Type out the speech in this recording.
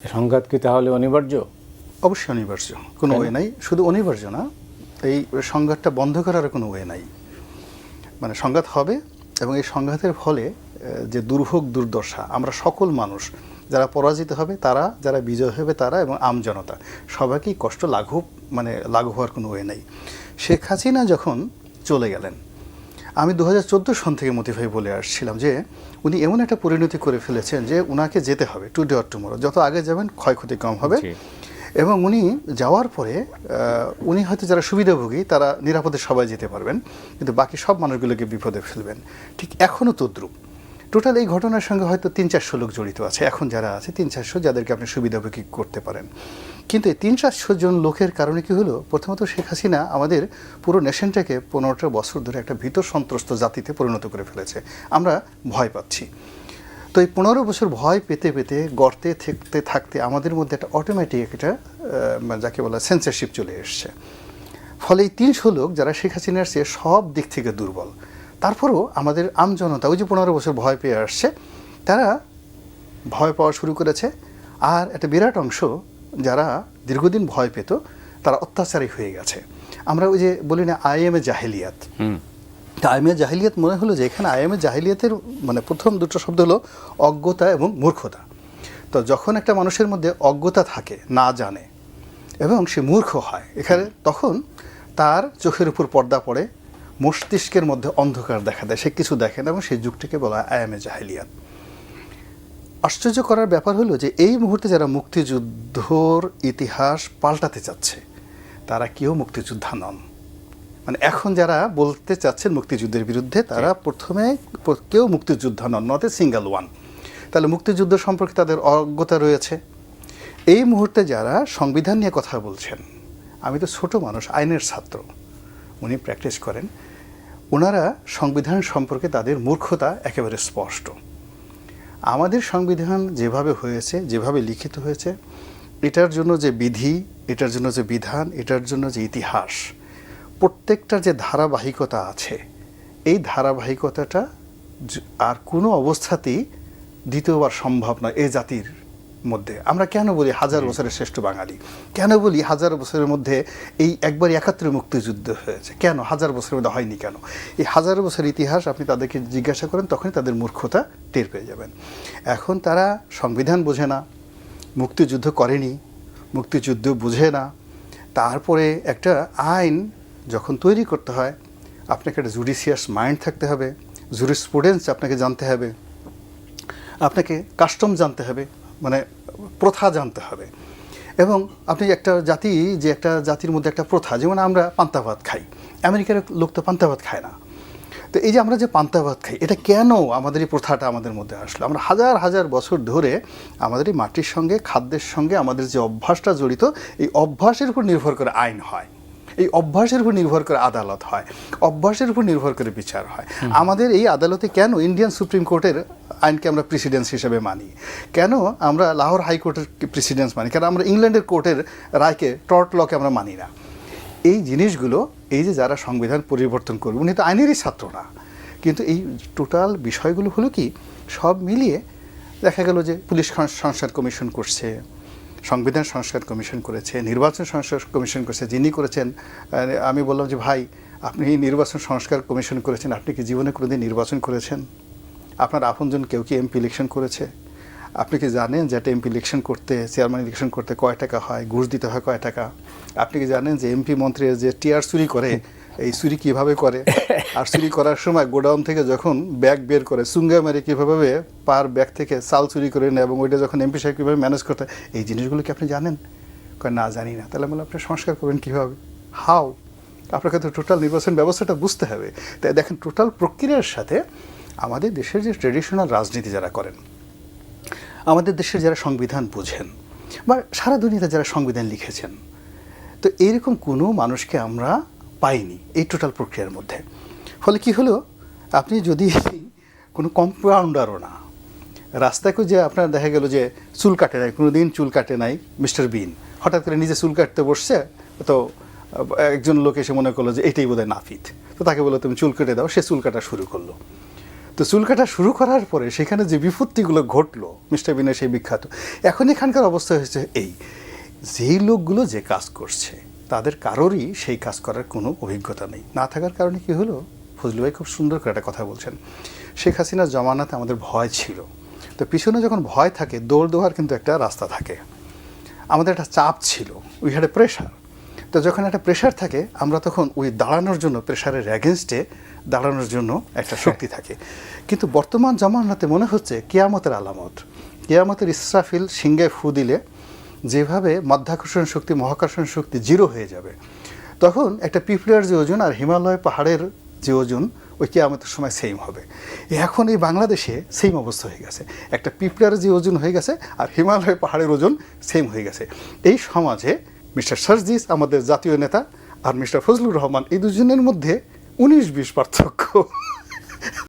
সংঘাত কি তাহলে অনিবার্য? অবশ্যই অনিবার্য, কোনো ওয়ে নাই। শুধু অনিবার্য না, এই সংঘাতটা বন্ধ করার কোনো ওয়ে নাই। মানে সংঘাত হবে এবং এই সংঘাতের ফলে যে দুর্ভোগ দুর্দশা, আমরা সকল মানুষ যারা পরাজিত হবে তারা, যারা বিজয় হবে তারা, এবং আমজনতা সবাইকেই কষ্ট লাঘব হওয়ার কোনো ওয়ে নাই। শেখ হাসিনা যখন চলে গেলেন, আমি 2014 সন থেকে মোটিভাই বলে আসছিলাম যে উনি এমন একটা পরিণতি করে ফেলেছেন যে উনাকে যেতে হবে টুডে অর টুমরো, যত আগে যাবেন ক্ষয়ক্ষতি কম হবে। এবং উনি যাওয়ার পরে উনি হয়তো যারা সুবিধাভোগী তারা নিরাপদে সবাই যেতে পারবেন, কিন্তু বাকি সব মানুষগুলোকে বিপদে ফেলবেন। ঠিক এখনও তদ্রুপ। টোটাল এই ঘটনার সঙ্গে হয়তো 300-400 লোক জড়িত আছে, এখন যারা আছে 300-400, যাদেরকে আপনি সুবিধাভোগী করতে পারেন। কিন্তু এই 300-400 জন লোকের কারণে কি হলো? প্রথমত শেখ হাসিনা আমাদের পুরো নেশনটাকে 15টা বছর ধরে একটা ভীত সন্ত্রস্ত জাতিতে পরিণত করে ফেলেছে। আমরা ভয় পাচ্ছি। তো এই 15 বছর ভয় পেতে পেতে গর্তে থাকতে থাকতে আমাদের মধ্যে একটা অটোমেটিক একটা যাকে বলা সেন্সরশিপ চলে এসছে। ফলে এই 300 লোক যারা শেখ হাসিনার চেয়ে সব দিক থেকে দুর্বল, তারপরেও আমাদের আমজনতা ওই যে 15 বছর ভয় পেয়ে আসছে, তারা ভয় পাওয়া শুরু করেছে। আর একটা বিরাট অংশ যারা দীর্ঘদিন ভয় পেত তারা অত্যাচারী হয়ে গেছে। আমরা ওই যে বলি না আইএমএ জাহেলিয়াত, আইএমএ জাহেলিয়াত মনে হলো যে এখানে আইএমএ জাহেলিয়াতের মানে প্রথম দুটো শব্দ হলো অজ্ঞতা এবং মূর্খতা। তো যখন একটা মানুষের মধ্যে অজ্ঞতা থাকে, না জানে, এবং সে মূর্খ হয়, এখানে তখন তার চোখের উপর পর্দা পড়ে, মস্তিষ্কের মধ্যে অন্ধকার দেখা দেয়, সে কিছু দেখে না, এবং সেই যুগটিকে বলা হয় আইএমএ জাহেলিয়াত। আশ্চর্য করার ব্যাপার হলো যে এই মুহূর্তে যারা মুক্তিযুদ্ধর ইতিহাস পাল্টাতে চাচ্ছে তারা কেউ মুক্তিযোদ্ধা নন। মানে এখন যারা বলতে চাচ্ছেন মুক্তিযুদ্ধের বিরুদ্ধে তারা প্রথমে কেউ মুক্তিযোদ্ধা নন, নট এ সিঙ্গেল ওয়ান। তাহলে মুক্তিযুদ্ধ সম্পর্কে তাদের অজ্ঞতা রয়েছে। এই মুহূর্তে যারা সংবিধান নিয়ে কথা বলছেন, আমি তো ছোট মানুষ, আইনের ছাত্র, উনি প্র্যাকটিস করেন, ওনারা সংবিধান সম্পর্কে তাদের মূর্খতা একেবারে স্পষ্ট। আমাদের সংবিধান যেভাবে হয়েছে, যেভাবে লিখিত হয়েছে, এটার জন্য যে বিধি, এটার জন্য যে বিধান, এটার জন্য যে ইতিহাস, প্রত্যেকটার যে ধারাবাহিকতা আছে, এই ধারাবাহিকতাটা আর কোনো অবস্থাতেই দ্বিতীয়বার সম্ভব নয় এই জাতির মধ্যে। আমরা কেন বলি 1000 বছরের শ্রেষ্ঠ বাঙালি? কেন বলি 1000 বছরের মধ্যে এই একবার 71 মুক্তিযুদ্ধ হয়েছে? কেন 1000 বছরের মধ্যে হয়নি কেন? এই 1000 বছরের ইতিহাস আপনি তাদেরকে জিজ্ঞাসা করেন, তখনই তাদের মূর্খতা টের পেয়ে যাবেন। এখন তারা সংবিধান বোঝে না, মুক্তিযুদ্ধ করেনি, মুক্তিযুদ্ধ বুঝে না। তারপরে একটা আইন যখন তৈরি করতে হয় আপনাকে একটা জুডিশিয়াস মাইন্ড থাকতে হবে, জুরিসপ্রুডেন্স আপনাকে জানতে হবে, আপনাকে কাস্টম জানতে হবে, মানে প্রথা জানতে হবে। এবং আপনি একটা জাতি, যে একটা জাতির মধ্যে একটা প্রথা, যেমন আমরা পান্তা ভাত খাই, আমেরিকার লোক তো পান্তা ভাত খায় না। তো এই যে আমরা যে পান্তা ভাত খাই, এটা কেন আমাদের এই প্রথাটা আমাদের মধ্যে আসলো? আমরা হাজার হাজার বছর ধরে আমাদের এই মাটির সঙ্গে, খাদ্যের সঙ্গে আমাদের যে অভ্যাসটা জড়িত, এই অভ্যাসের উপর নির্ভর করে আইন হয়, এই অভ্যাসের উপর নির্ভর করে আদালত হয়, অভ্যাসের উপর নির্ভর করে বিচার হয়। আমাদের এই আদালতে কেন ইন্ডিয়ান সুপ্রিম কোর্টের আইনকে আমরা প্রেসিডেন্স হিসেবে মানি? কেন আমরা লাহোর হাইকোর্টের প্রেসিডেন্স মানি? কেন আমরা ইংল্যান্ডের কোর্টের রায়কে, টর্ট লকে আমরা মানি না? এই জিনিসগুলো, এই যে যারা সংবিধান পরিবর্তন করবে, উনি তো আইনেরই ছাত্র না, কিন্তু এই টোটাল বিষয়গুলো হলো কি, সব মিলিয়ে দেখা গেল যে পুলিশ সংস্কার কমিশন করছে, সংবিধান সংস্কার কমিশন করেছে, নির্বাচন সংস্কার কমিশন করেছে। যিনি করেছেন, আমি বললাম যে ভাই, আপনি নির্বাচন সংস্কার কমিশন করেছেন, আপনি কি জীবনে কোনোদিন নির্বাচন করেছেন? আপনার আপনজন কেউ কি এমপি ইলেকশন করেছে? আপনি কি জানেন যে একটা এমপি ইলেকশন করতে, চেয়ারম্যান ইলেকশন করতে কয় টাকা হয়, ঘুষ দিতে হয় কয় টাকা? আপনি কি জানেন যে এমপি মন্ত্রীর যে টিয়ার চুরি করে, এই চুরি কীভাবে করে? আর চুরি করার সময় গোডাউন থেকে যখন ব্যাগ বের করে চুঙ্গা মেরে কীভাবে পার ব্যাগ থেকে চাল চুরি করে নেয়, এবং ওইটা যখন এমপি সাহেব কীভাবে ম্যানেজ করতে হয়, এই জিনিসগুলো কি আপনি জানেন? না, জানি না। তাহলে বলে আপনি সংস্কার করবেন কীভাবে? হাউ? আপনাকে তো টোটাল নির্বাচন ব্যবস্থাটা বুঝতে হবে। তাই দেখেন, টোটাল প্রক্রিয়ার সাথে আমাদের দেশের যে ট্রেডিশনাল রাজনীতি যারা করেন, আমাদের দেশের যারা সংবিধান বোঝেন, বা সারা দুনিয়াতে যারা সংবিধান লিখেছেন, তো এইরকম কোনো মানুষকে আমরা পাইনি এই টোটাল প্রক্রিয়ার মধ্যে। ফলে কি হলো, আপনি যদি কোনো কম্পাউন্ডারও না, রাস্তায় যে আপনার দেখা গেল যে চুল কাটে নাই, কোনো দিন চুল কাটে নাই মিস্টার বিন, হঠাৎ করে নিজে চুল কাটতে বসছে, তো একজন লোক এসে মনে করলো যে এটাই বোধহয় নাপিত, তো তাকে বললো তুমি চুল কেটে দাও, সে চুল কাটা শুরু করলো। তো চুল কাটা শুরু করার পরে সেখানে যে বিপত্তিগুলো ঘটলো মিস্টার বিনয় সেই বিখ্যাত, এখন এখানকার অবস্থা হয়েছে এই, যেই লোকগুলো যে কাজ করছে তাদের কারোরই সেই কাজ করার কোনো অভিজ্ঞতা নেই। না থাকার কারণে কি হলো, ফজলু ভাই খুব সুন্দর করে একটা কথা বলছেন, শেখ হাসিনার জমানাতে আমাদের ভয় ছিল, তো পিছনে যখন ভয় থাকে দৌড় দেওয়ার কিন্তু একটা রাস্তা থাকে, আমাদের একটা চাপ ছিল, উই হ্যাড এ প্রেশার। তো যখন একটা প্রেশার থাকে আমরা তখন ওই দাঁড়ানোর জন্য, প্রেশারের অ্যাগেনস্টে দাঁড়ানোর জন্য একটা শক্তি থাকে। কিন্তু বর্তমান জামানাতে মনে হচ্ছে কিয়ামতের আলামত, কিয়ামতের ইসরাফিল সিংহায় ফু দিলে যেভাবে মাধ্যাকর্ষণ শক্তি মহাকর্ষণ শক্তি জিরো হয়ে যাবে, তখন একটা পিঁপড়ার যে ওজন আর হিমালয় পাহাড়ের যে ওজন ওই কিয়ামতের সময় সেম হবে। এখন এই বাংলাদেশে সেম অবস্থা হয়ে গেছে, একটা পিঁপড়ার যে ওজন হয়ে গেছে আর হিমালয় পাহাড়ের ওজন সেম হয়ে গেছে। এই সমাজে মিস্টার সার্জিস আমাদের জাতীয় নেতা আর মিস্টার ফজলুর রহমান, এই দুজনের মধ্যে 19-20 পার্থক্য।